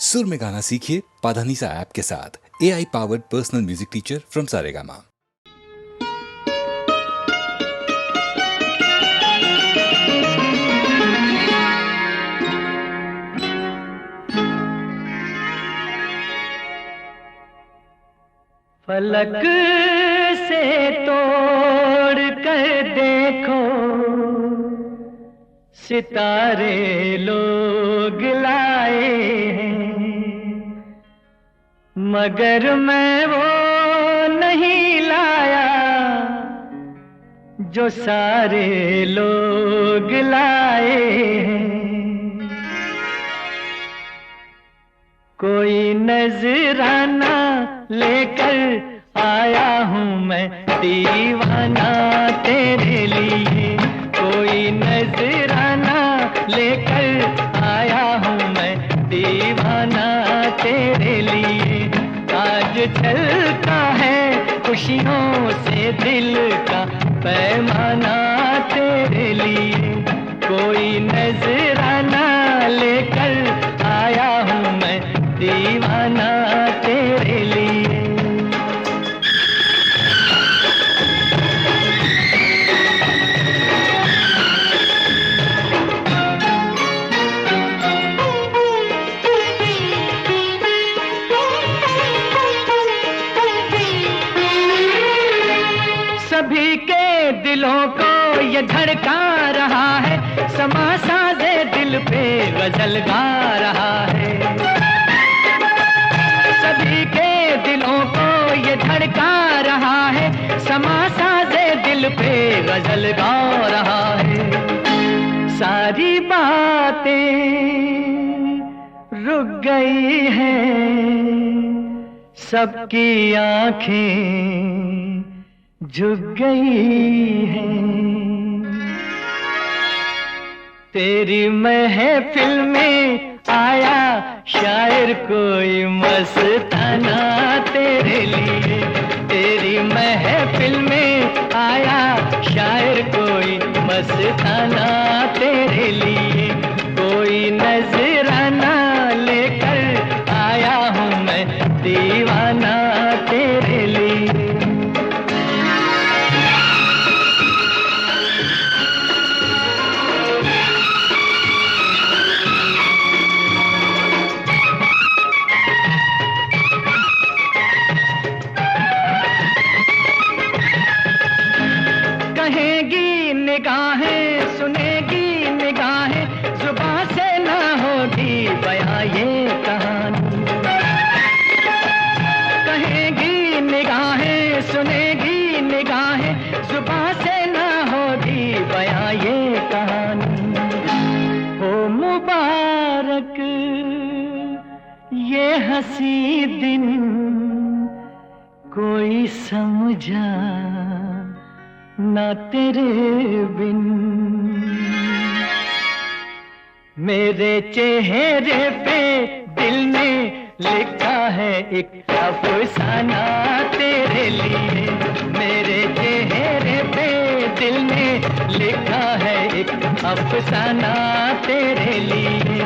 सुर में गाना सीखिए पाधानीसा ऐप के साथ। AI powered personal music teacher from Saregama. फलक से तोड़ कर देखो, सितारे लोग लाए हैं, मगर मैं वो नहीं लाया जो सारे लोग लाए हैं। कोई नजराना लेकर आया हूँ मैं दीवाना तेरे लिए, कोई नजराना लेकर आया हूँ मैं दीवाना तेरे लिए। आज चलता है खुशियों से दिल का पैमाना तेरे लिए, कोई नजराना लेकर आया हूँ मैं दीवाना तेरे लिए। सभी के दिलों को ये धड़का रहा है, समा साजे दिल पे गजल गा रहा है। सभी के दिलों को ये धड़का रहा है, समा साजे दिल पे गजल गा रहा है। सारी बातें रुक गई हैं, सबकी आंखें झुक गई हैं। तेरी महफिल में आया शायर कोई मस्ताना तेरे लिए, तेरी महफिल में आया शायर कोई मस्ताना तेरे लिए, कोई नजराना लेकर आया हूँ मैं दीवाना तेरे लिए। कहेगी निगाहें, सुनेगी निगाहें, जुबां से ना होगी बयां ये कहानी। कहेगी निगाहें, सुनेगी निगाहें, जुबां से ना होगी बयां ये कहानी। हो मुबारक ये हंसी दिन, कोई समझा ना तेरे बिन। मेरे चेहरे पे दिल ने लिखा है एक अफसाना तेरे लिए, मेरे चेहरे पे दिल ने लिखा है एक अफसाना तेरे लिए।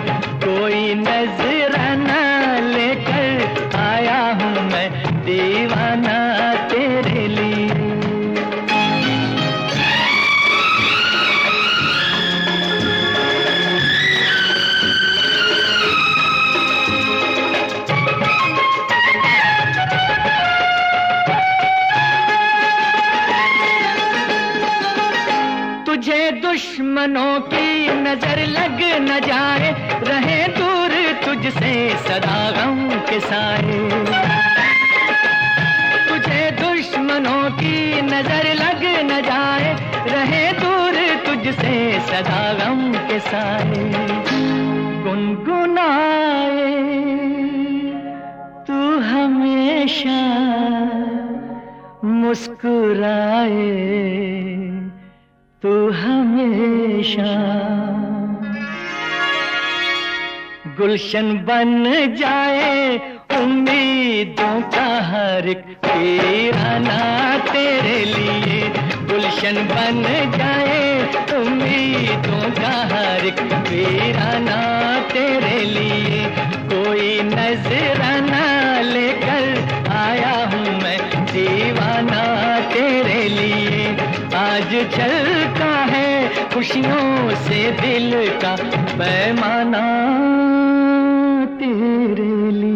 कोई नजराना लेकर आया हूँ मैं दीवाना तेरे लिए। तुझे दुश्मनों की नजर लग न जाए, रहे दूर तुझसे सदा गम के साए। तुझे दुश्मनों की नजर लग न जाए, रहे दूर तुझसे सदा गम के साए। गुनगुनाए तू हमेशा, मुस्कुराए तू हमेशा, गुलशन बन जाए उम्मीदों का हर एक वीराना तेरे लिए, गुलशन बन जाए उम्मीदों का हर एक वीराना तेरे लिए। कोई नजराना लेकर आया हूँ मैं दीवाना तेरे लिए। आज चलता है खुशियों से दिल का पैमाना तेरे लिए।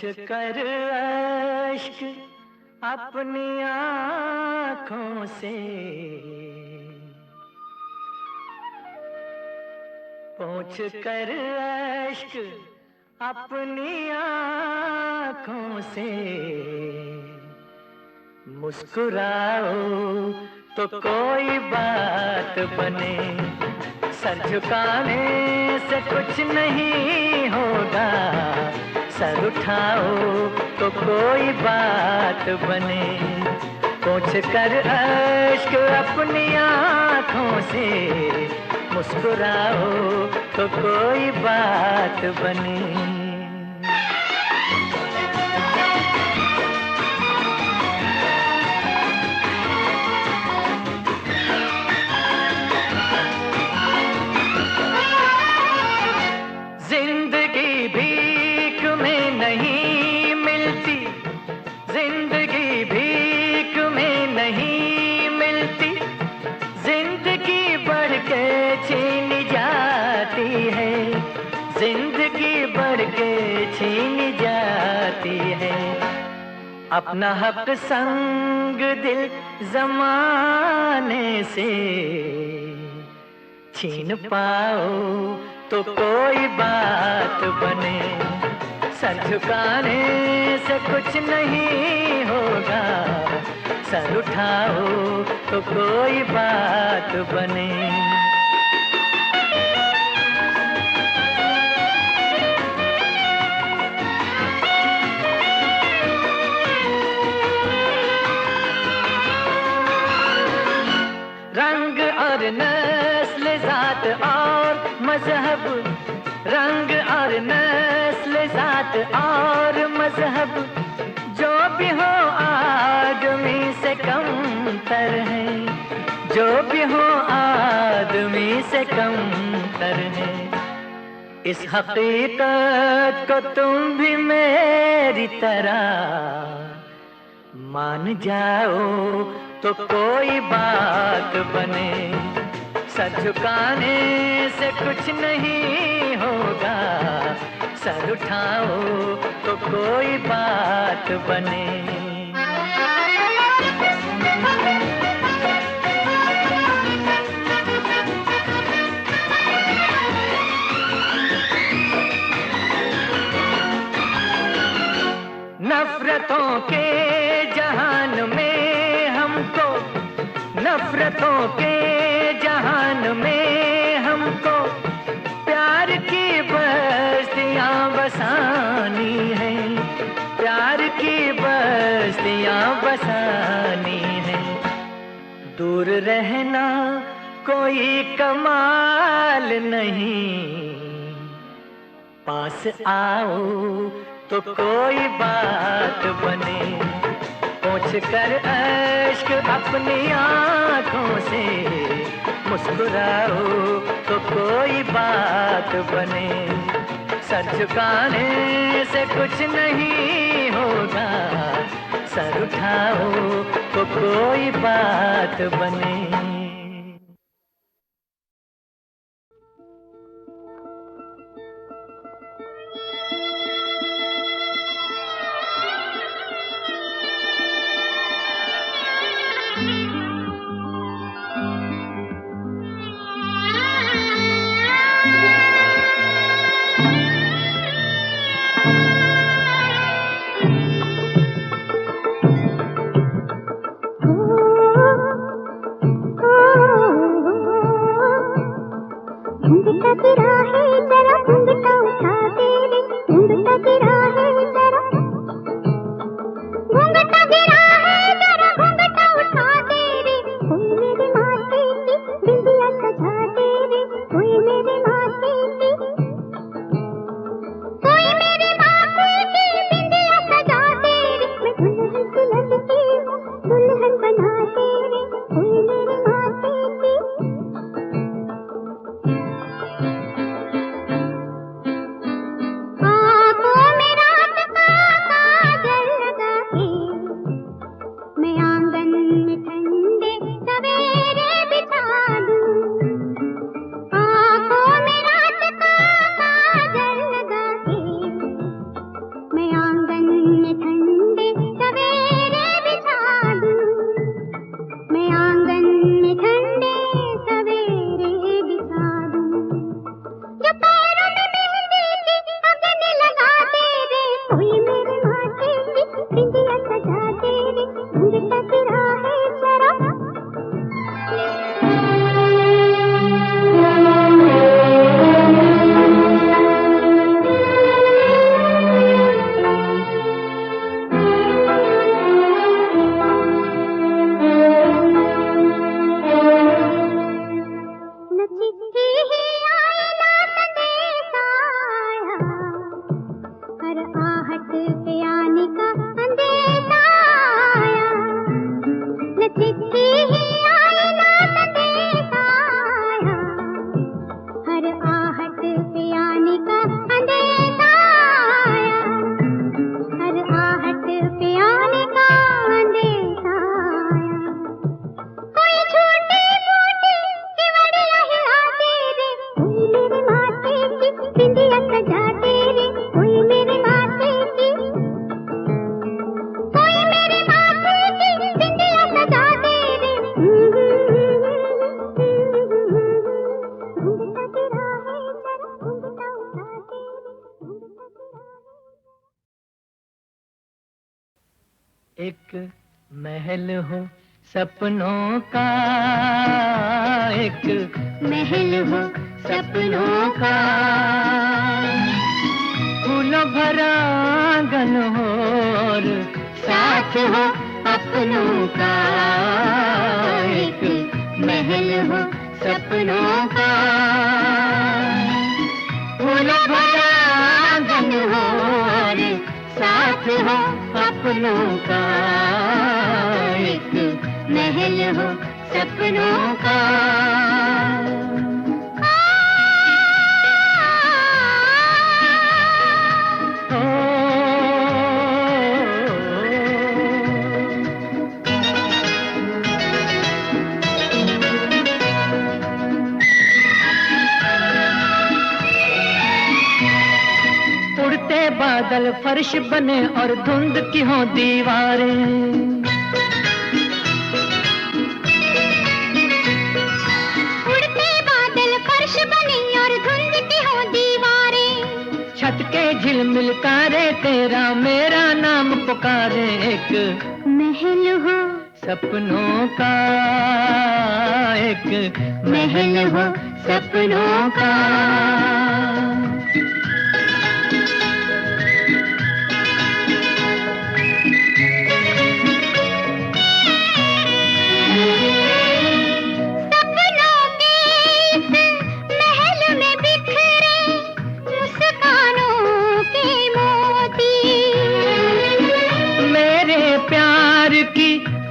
कर अश्क अपनी आँखों से, पोंछ कर अश्क अपनी आँखों से, मुस्कुराओ तो कोई बात बने, सर झुकाने से कुछ नहीं होगा, सर उठाओ तो कोई बात बने, पोंछ कर अश्क अपनी आँखों से, मुस्कुराओ तो कोई बात बने। जिंदगी भीख में नहीं मिलती, जिंदगी भीख में नहीं मिलती, जिंदगी बढ़ के छीन जाती है, जिंदगी बढ़ के छीन जाती है, अपना हक संग दिल जमाने से छीन पाओ तो कोई बात बने, सर झुकाने से कुछ नहीं होगा, सर उठाओ तो कोई बात बने। रंग और नस्ल जात और मजहब, रंग और नस्ल जात और मजहब, जो भी हो आदमी से कमतर है, जो भी हो आदमी से कमतर है, इस हकीकत को तुम भी मेरी तरह मान जाओ तो कोई बात बने, सर झुकाने से कुछ नहीं होगा, सर उठाओ तो कोई बात बने। नफरतों के जहान में हमको, नफरतों के जहान में हमको प्यार की बस्तियां बसानी है, प्यार की बस्तियां बसानी है, दूर रहना कोई कमाल नहीं, पास आओ तो कोई बात बने, पोंछ कर अश्क अपनी आँखों से, मुस्कुराओ तो कोई बात बने, सर झुकाने से कुछ नहीं होगा, सर उठाओ तो कोई बात बने। एक महल हो सपनों का, एक महल हो सपनों का, फूलों भरा आंगन हो और साथ हो अपनों का, एक महल हो सपनों का, फूलों भरा आंगन हो और साथ हो अपनों का, एक महल हो सपनों का। उड़ते बादल फर्श बने और धुंध की हो दीवारें, छत के झिलमिल तारे तेरा मेरा नाम पुकारे, एक महल हो सपनों का, एक महल हो सपनों का।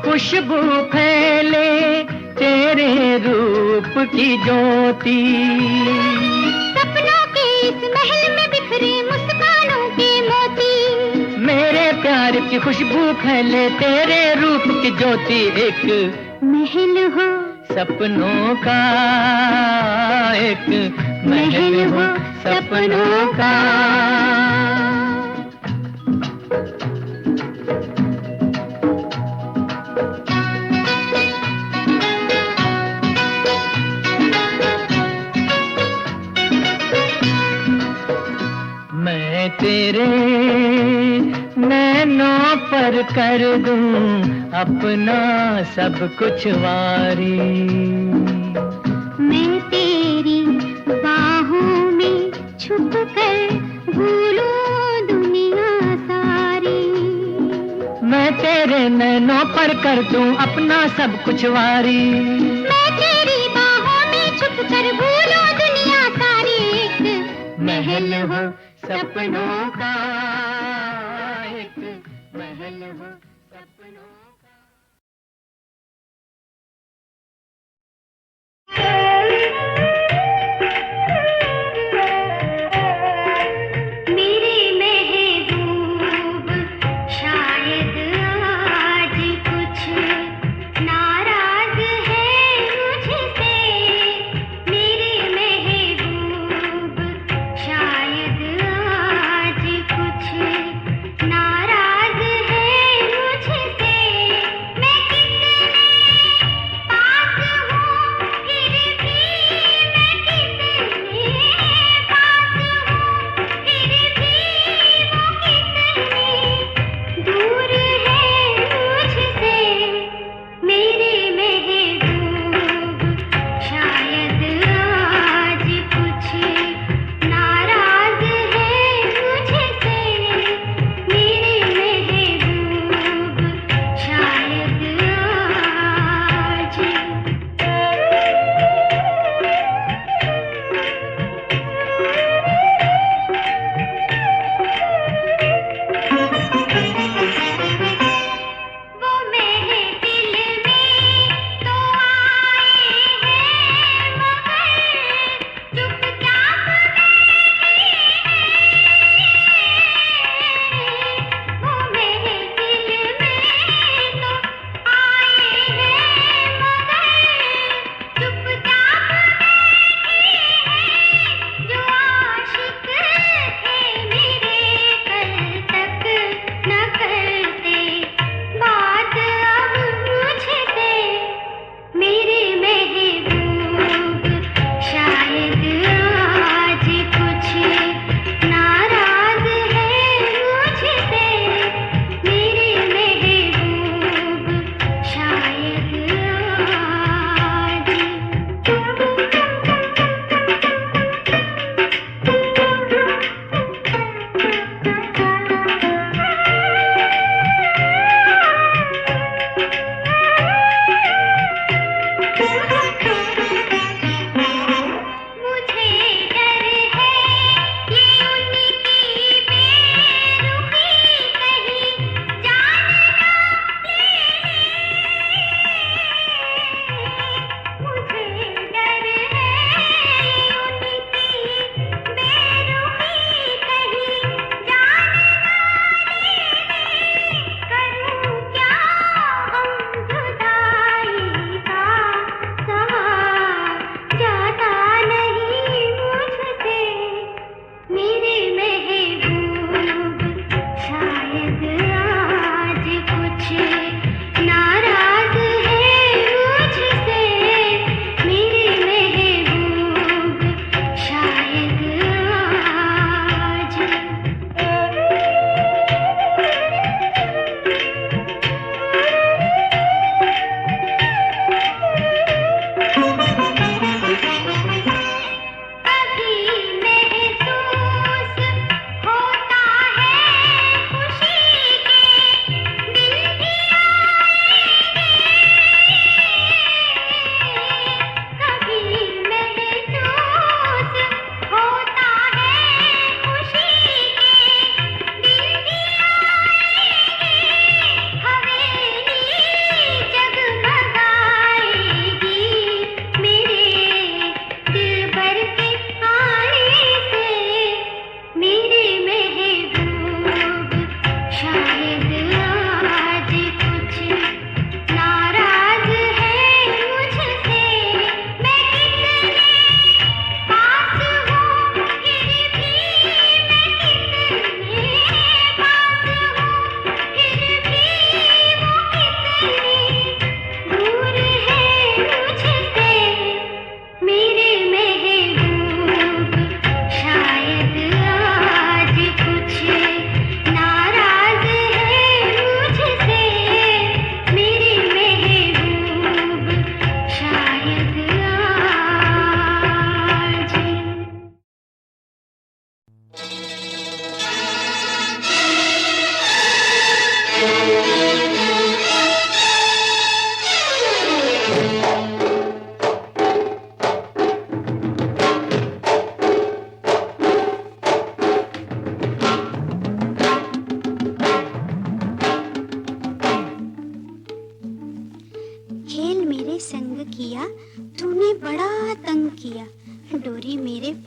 खुशबू फैले तेरे रूप की ज्योति, सपनों के इस महल में बिखरे मुस्कानों के मोती, मेरे प्यार की खुशबू फैले तेरे रूप की ज्योति, एक महल हो सपनों का, एक महल हो सपनों का। मैं तेरे नैनों पर कर दूं अपना सब कुछ वारी, मैं तेरी बाहों में छुप कर भूलूं दुनिया सारी, मैं तेरे नैनों पर कर दूं अपना सब कुछ वारी, मैं तेरी बाहों में छुप कर भूलूं दुनिया सारी, एक महल हो सपनों का, एक महल हो सपनों का। मेरी महबूब शायद आज कुछ नाराज है मुझसे, मेरी महबूब शायद आज कुछ नाराज है मुझसे,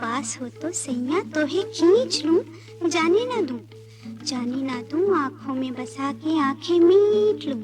पास हो तो सैया तोहे खींच लूं, जाने ना दूं आंखों में बसा के आंखें मीट लूं।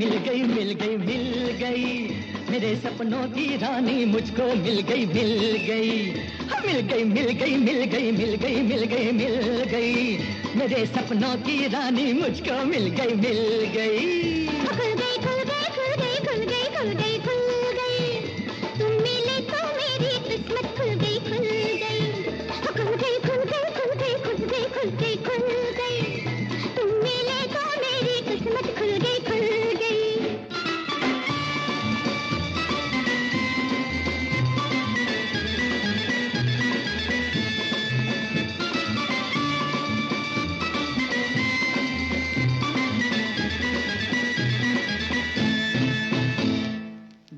मिल गई मिल गई मिल गई, मेरे सपनों की रानी मुझको मिल गई मिल गई, मिल गई मिल गई मिल गई मिल गई मिल गई मिल गई, मेरे सपनों की रानी मुझको मिल गई मिल गई। खुल गई खुल गई खुल गई खुल गई खुल गई खुल गई, तुम मिले तो मेरी किस्मत खुल गई खुल गई, खुल गई खुल गई खुल गई खुल गई खुल गई खुल गई, तुम मिले तो मेरी किस्मत खुल गई खुल गई।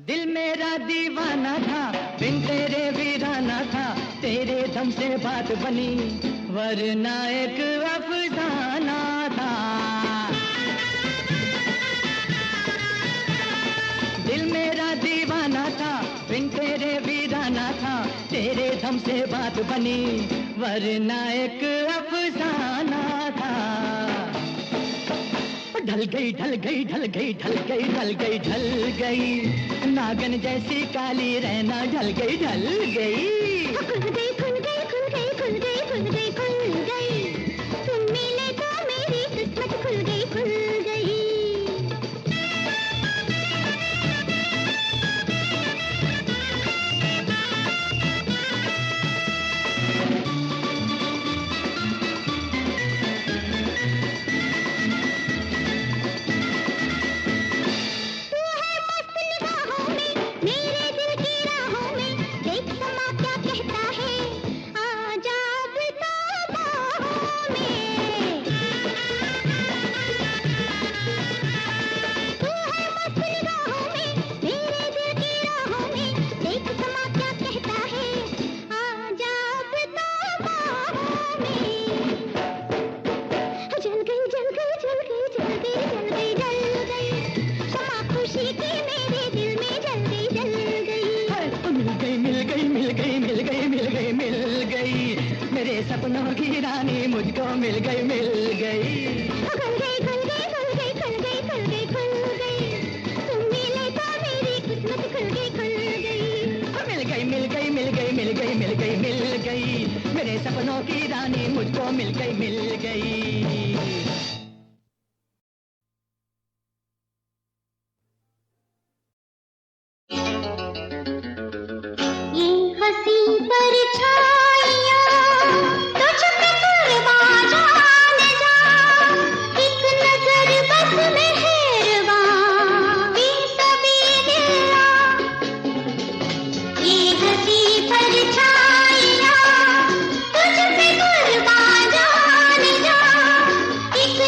दिल मेरा दीवाना था, बिन तेरे वीराना था, तेरे दम से बात बनी वरना एक अफसाना था। दिल मेरा दीवाना था, बिन तेरे वीराना था, तेरे दम से बात बनी वरना एक अफसाना था। ढल गई ढल गई ढल गई ढल गई ढल गई ढल गई, नागन जैसी काली रहना ढल गई ढल गई। खुल गई खुल गई खुल गई खुल गई खुल गई खुल गई, तुम मिले तो मेरी किस्मत खुल गई खुल गई। मेरे दिल की राहों में देख समा क्या कहता है, आजा अब तो बाहों में। तू है मस्त निगाहों में, मेरे दिल की राहों में देख समा क्या कहता है, आजा अब तो बाहों में। जल गई जल गई जल गई जल गई जल गई जल गई, शमा खुशी की मेरे दिल में जल गई जल गई। मिल गई मिल गई मिल गई मिल गई मिल गई मिल गई, मेरे सपनों की रानी मुझको मिल गई मिल गई। खुल गई खुल गई खुल गई खुल गई खुल गई खुल गई, तुम मिले तो मेरी किस्मत खुल गई खुल गई। मिल गई मिल गई मिल गई मिल गई मिल गई मिल गई, मेरे सपनों की रानी मुझको मिल गई मिल गई। ये हंसी परछाइयाँ तुझ पे कुर्बान जान जा, एक नजर बस मेहरबान बेसबीरिल्लाह। ये हंसी परछाइयाँ तुझ पे कुर्बान जान जा, एक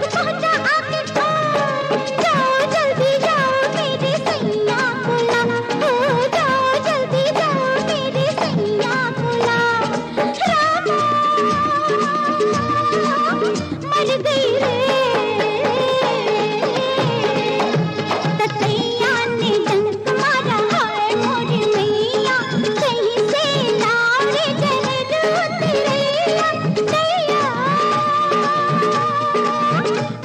तक पहुंचा आके जाओ जल्दी जाओ मेरे सैया बुला, हो जाओ जल्दी जाओ मेरे सैया बुला। रामा मर गई रे ततैया ने डंक मारा, हाय मोरी मैया कहीं से लाड़े जहर उतरे, ततैया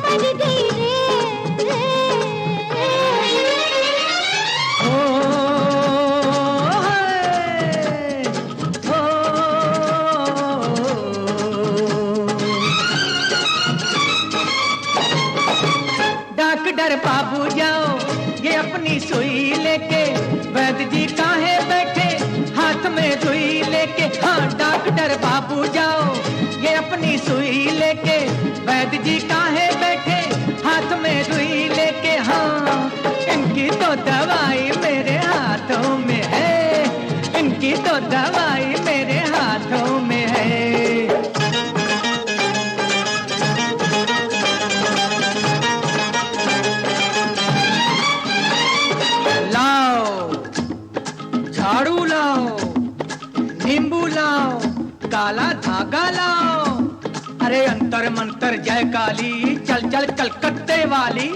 मर गई रे। ओ डॉक्टर बाबू जाओ ये अपनी सुई लेके, वैद्य जी काहे बैठे हाथ में सुई लेके। हाँ डॉक्टर बाबू जाओ ये अपनी सुई लेके, वैद्य जी काहे बैठे हाथ में सुई लेके। हाँ इनकी तो दवाई मेरे हाथों में है, इनकी तो दवाई मेरे हाथों में है। लाओ झाड़ू लाओ, नींबू लाओ, काला धागा लाओ, अरे अंतर मंतर जय काली, चल चल कलकत्ते वाली।